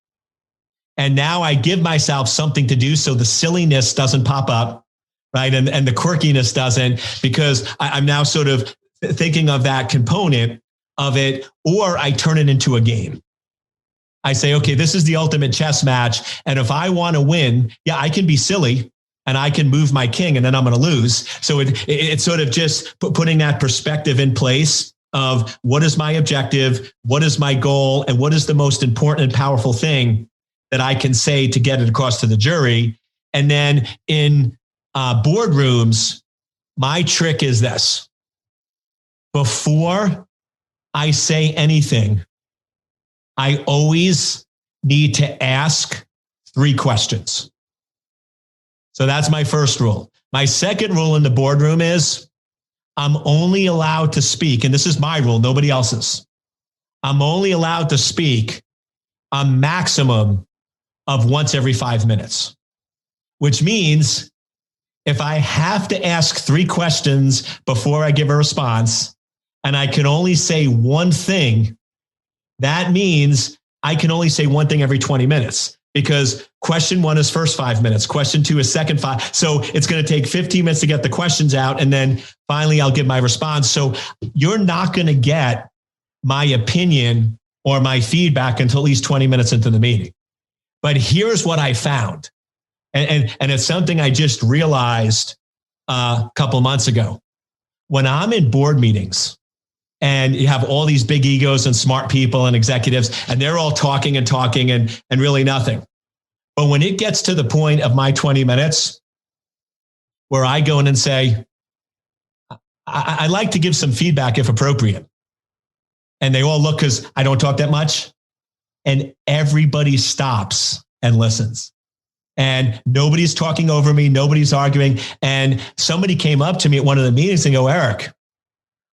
And now I give myself something to do so the silliness doesn't pop up, right? And the quirkiness doesn't, because I'm now sort of thinking of that component of it, or I turn it into a game. I say, okay, this is the ultimate chess match. And if I want to win, yeah, I can be silly and I can move my king and then I'm going to lose. So it's sort of just putting that perspective in place of what is my objective, what is my goal, and what is the most important and powerful thing that I can say to get it across to the jury. And then in boardrooms, my trick is this. Before I say anything, I always need to ask 3 questions. So that's my first rule. My second rule in the boardroom is I'm only allowed to speak, and this is my rule, nobody else's. I'm only allowed to speak a maximum of once every 5 minutes, which means if I have to ask 3 questions before I give a response, and I can only say one thing, that means I can only say one thing every 20 minutes, because question 1 is first 5 minutes. Question 2 is second 5. So it's going to take 15 minutes to get the questions out. And then finally, I'll give my response. So you're not going to get my opinion or my feedback until at least 20 minutes into the meeting. But here's what I found. And it's something I just realized a couple of months ago. When I'm in board meetings, and you have all these big egos and smart people and executives, and they're all talking and really nothing. But when it gets to the point of my 20 minutes where I go in and say, I like to give some feedback if appropriate. And they all look, because I don't talk that much. And everybody stops and listens. And nobody's talking over me. Nobody's arguing. And somebody came up to me at one of the meetings and go, Eric,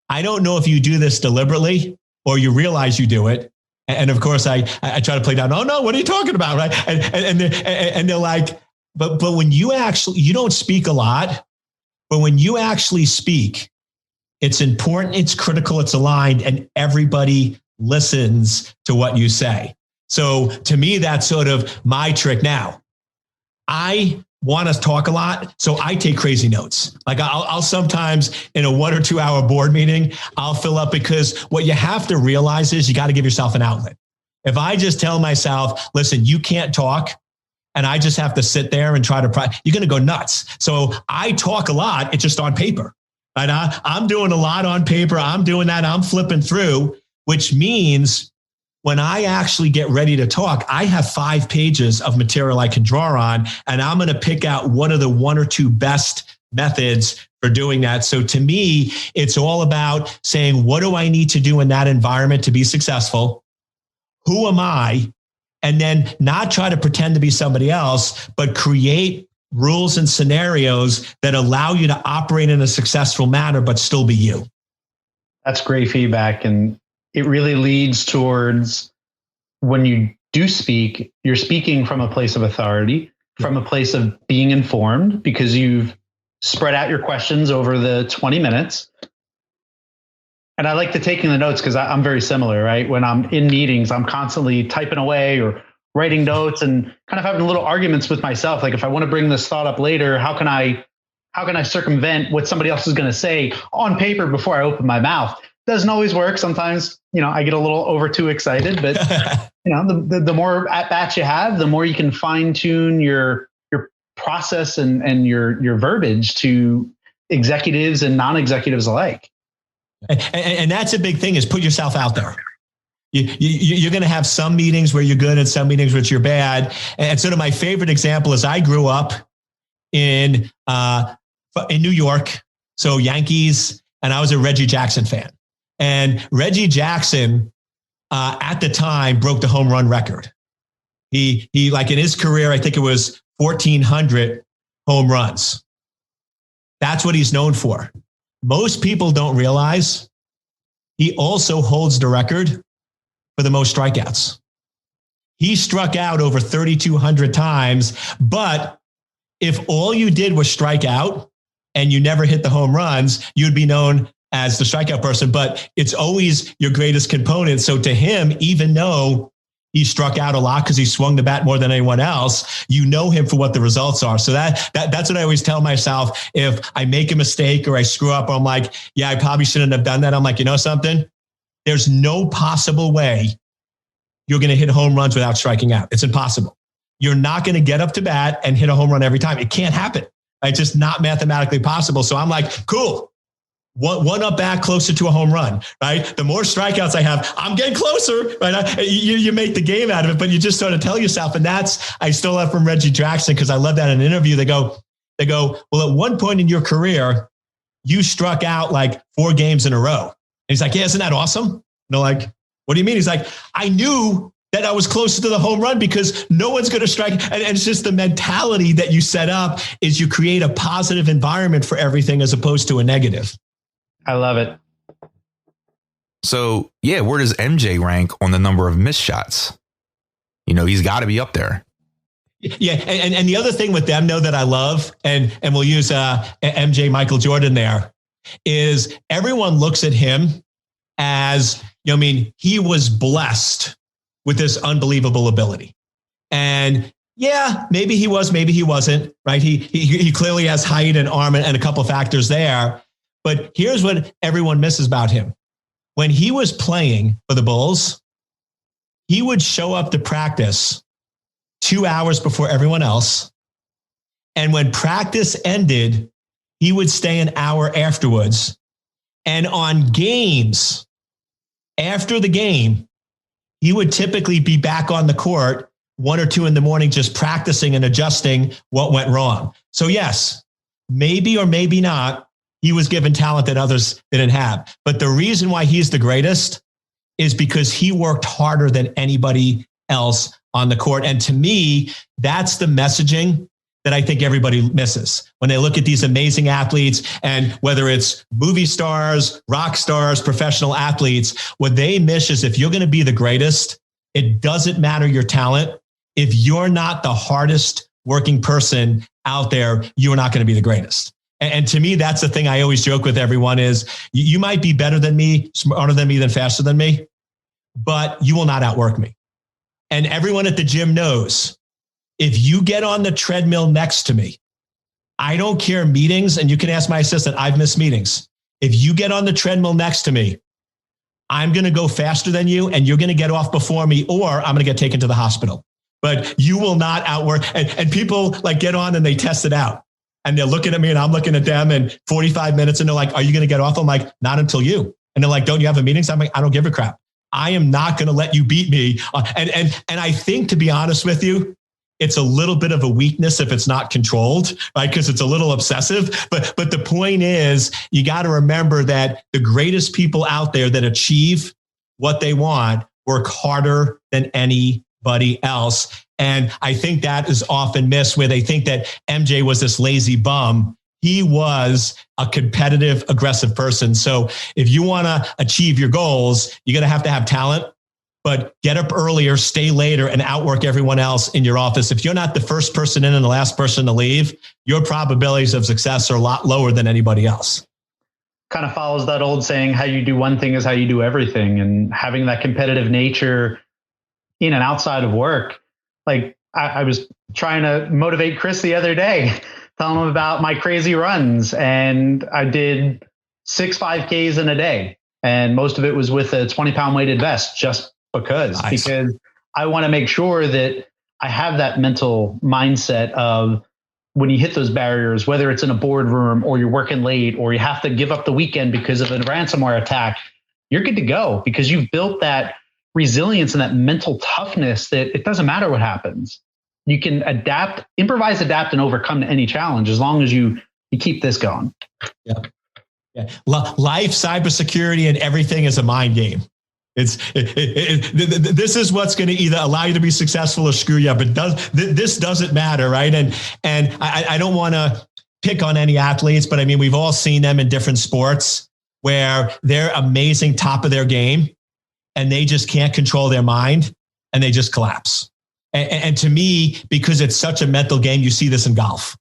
I don't know if you do this deliberately or you realize you do it. And of course, I try to play down, oh no, what are you talking about? Right. And they're like, but when you don't speak a lot, but when you actually speak, it's important, it's critical, it's aligned, and everybody listens to what you say. So to me, that's sort of my trick now. I want to talk a lot, so I take crazy notes. Like I'll sometimes in a 1 or 2 hour board meeting, I'll fill up, because what you have to realize is you got to give yourself an outlet. If I just tell myself, listen, you can't talk, and I just have to sit there and try to, you're going to go nuts. So I talk a lot. It's just on paper. And I'm doing a lot on paper. I'm doing that. I'm flipping through, which means when I actually get ready to talk, I have 5 pages of material I can draw on, and I'm going to pick out one of the 1 or 2 best methods for doing that. So to me, it's all about saying, what do I need to do in that environment to be successful? Who am I? And then not try to pretend to be somebody else, but create rules and scenarios that allow you to operate in a successful manner, but still be you. That's great feedback. And it really leads towards, when you do speak, you're speaking from a place of authority, from a place of being informed, because you've spread out your questions over the 20 minutes. And I like to taking the notes, because I'm very similar, right? When I'm in meetings, I'm constantly typing away or writing notes and kind of having little arguments with myself. Like if I want to bring this thought up later, how can I circumvent what somebody else is going to say on paper before I open my mouth? Doesn't always work. Sometimes, I get a little over too excited, but the more at bats you have, the more you can fine tune your process and your verbiage to executives and non-executives alike. And that's a big thing, is put yourself out there. You're going to have some meetings where you're good and some meetings where you're bad. And sort of my favorite example is I grew up in New York, so Yankees, and I was a Reggie Jackson fan. And Reggie Jackson at the time broke the home run record. He like in his career, I think it was 1,400 home runs. That's what he's known for. Most people don't realize he also holds the record for the most strikeouts. He struck out over 3,200 times, but if all you did was strike out and you never hit the home runs, you'd be known as the strikeout person, but it's always your greatest component. So to him, even though he struck out a lot because he swung the bat more than anyone else, you know him for what the results are. So that's what I always tell myself. If I make a mistake or I screw up, or I'm like, yeah, I probably shouldn't have done that. I'm like, you know something? There's no possible way you're going to hit home runs without striking out. It's impossible. You're not going to get up to bat and hit a home run every time. It can't happen. It's just not mathematically possible. So I'm like, cool. One up back closer to a home run, right? The more strikeouts I have, I'm getting closer, right? You make the game out of it, but you just sort of tell yourself. And I stole that from Reggie Jackson, because I love that in an interview. They go, well, at one point in your career, you struck out like 4 games in a row. And he's like, yeah, isn't that awesome? And they're like, what do you mean? He's like, I knew that I was closer to the home run because no one's going to strike. And it's just the mentality that you set up is you create a positive environment for everything as opposed to a negative. I love it. So, yeah, where does MJ rank on the number of missed shots? He's got to be up there. Yeah. And the other thing with them, though, that I love, and we'll use MJ Michael Jordan there, is everyone looks at him as, he was blessed with this unbelievable ability. And yeah, maybe he was, maybe he wasn't, right? He clearly has height and arm and a couple of factors there. But here's what everyone misses about him. When he was playing for the Bulls, he would show up to practice 2 hours before everyone else. And when practice ended, he would stay an hour afterwards. And on games, after the game, he would typically be back on the court 1 or 2 in the morning, just practicing and adjusting what went wrong. So yes, maybe or maybe not, he was given talent that others didn't have. But the reason why he's the greatest is because he worked harder than anybody else on the court. And to me, that's the messaging that I think everybody misses when they look at these amazing athletes. And whether it's movie stars, rock stars, professional athletes, what they miss is if you're going to be the greatest, it doesn't matter your talent. If you're not the hardest working person out there, you're not going to be the greatest. And to me, that's the thing I always joke with everyone is you might be better than me, smarter than me, than faster than me, but you will not outwork me. And everyone at the gym knows if you get on the treadmill next to me, I don't care meetings, and you can ask my assistant, I've missed meetings. If you get on the treadmill next to me, I'm going to go faster than you and you're going to get off before me, or I'm going to get taken to the hospital. But you will not outwork. And people like get on and they test it out. And they're looking at me and I'm looking at them, and 45 minutes and they're like, are you going to get off? I'm like, not until you. And they're like, don't you have a meeting? So I'm like, I don't give a crap. I am not going to let you beat me. And I think, to be honest with you, it's a little bit of a weakness if it's not controlled, right? Because it's a little obsessive. But the point is, you got to remember that the greatest people out there that achieve what they want work harder than anybody else. And I think that is often missed, where they think that MJ was this lazy bum. He was a competitive, aggressive person. So if you want to achieve your goals, you're going to have talent, but get up earlier, stay later, and outwork everyone else in your office. If you're not the first person in and the last person to leave, your probabilities of success are a lot lower than anybody else. Kind of follows that old saying, how you do one thing is how you do everything. And having that competitive nature in and outside of work. Like I was trying to motivate Chris the other day, telling him about my crazy runs. And I did 6 5Ks in a day. And most of it was with a 20-pound weighted vest, just because I want to make sure that I have that mental mindset of when you hit those barriers, whether it's in a boardroom or you're working late or you have to give up the weekend because of a ransomware attack, you're good to go because you've built that resilience and that mental toughness that it doesn't matter what happens. You can adapt, improvise, adapt, and overcome any challenge as long as you keep this going. Yeah. Life, cybersecurity, and everything is a mind game. This is what's going to either allow you to be successful or screw you up. This doesn't matter, right? And I don't want to pick on any athletes, but I mean, we've all seen them in different sports where they're amazing, top of their game, and they just can't control their mind and they just collapse. And to me, because it's such a mental game, you see this in golf.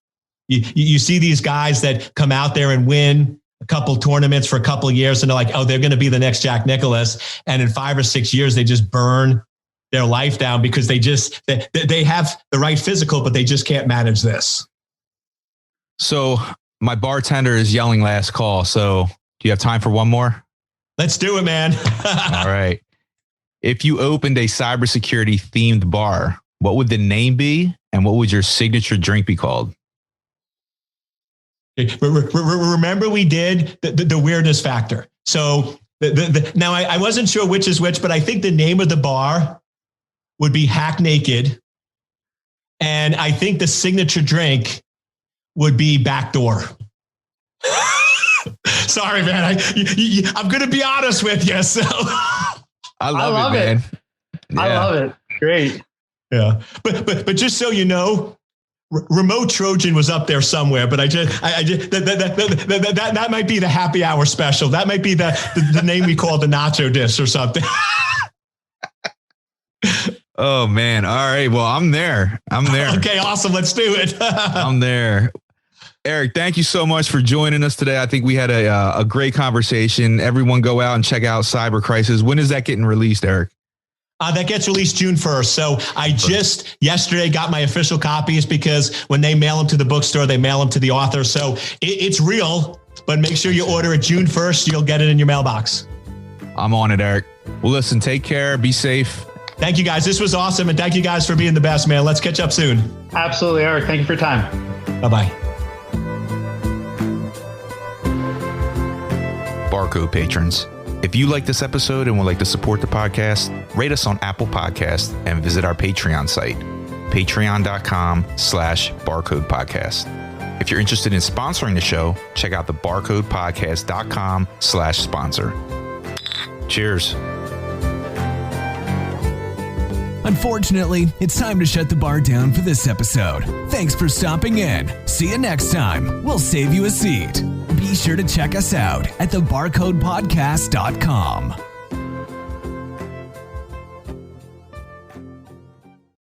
You see these guys that come out there and win a couple tournaments for a couple of years and they're like, oh, they're going to be the next Jack Nicklaus. And in 5 or 6 years, they just burn their life down because they have the right physical, but they just can't manage this. So my bartender is yelling last call. So do you have time for one more? Let's do it, man. All right. If you opened a cybersecurity themed bar, what would the name be? And what would your signature drink be called? Remember we did the weirdness factor. So now I wasn't sure which is which, but I think the name of the bar would be Hack Naked. And I think the signature drink would be Backdoor. Sorry, man. I'm going to be honest with you. So I love it, man. Yeah. I love it. Great. Yeah. But just so you know, Remote Trojan was up there somewhere, but that might be the happy hour special. That might be the name we call the nacho dish or something. Oh man. All right. Well, I'm there. Okay. Awesome. Let's do it. I'm there. Eric, thank you so much for joining us today. I think we had a great conversation. Everyone go out and check out Cyber Crisis. When is that getting released, Eric? That gets released June 1st. So I just yesterday got my official copies because when they mail them to the bookstore, they mail them to the author. So it's real, but make sure you order it June 1st. You'll get it in your mailbox. I'm on it, Eric. Well, listen, take care. Be safe. Thank you, guys. This was awesome. And thank you guys for being the best, man. Let's catch up soon. Absolutely, Eric. Thank you for your time. Bye-bye. BarCode patrons, if you like this episode and would like to support the podcast, rate us on Apple Podcasts and visit our Patreon site, patreon.com/BarCode Podcast. If you're interested in sponsoring the show, check out the barcodepodcast.com/sponsor. Cheers. Unfortunately, it's time to shut the bar down for this episode. Thanks for stopping in. See you next time. We'll save you a seat. Be sure to check us out at thebarcodepodcast.com.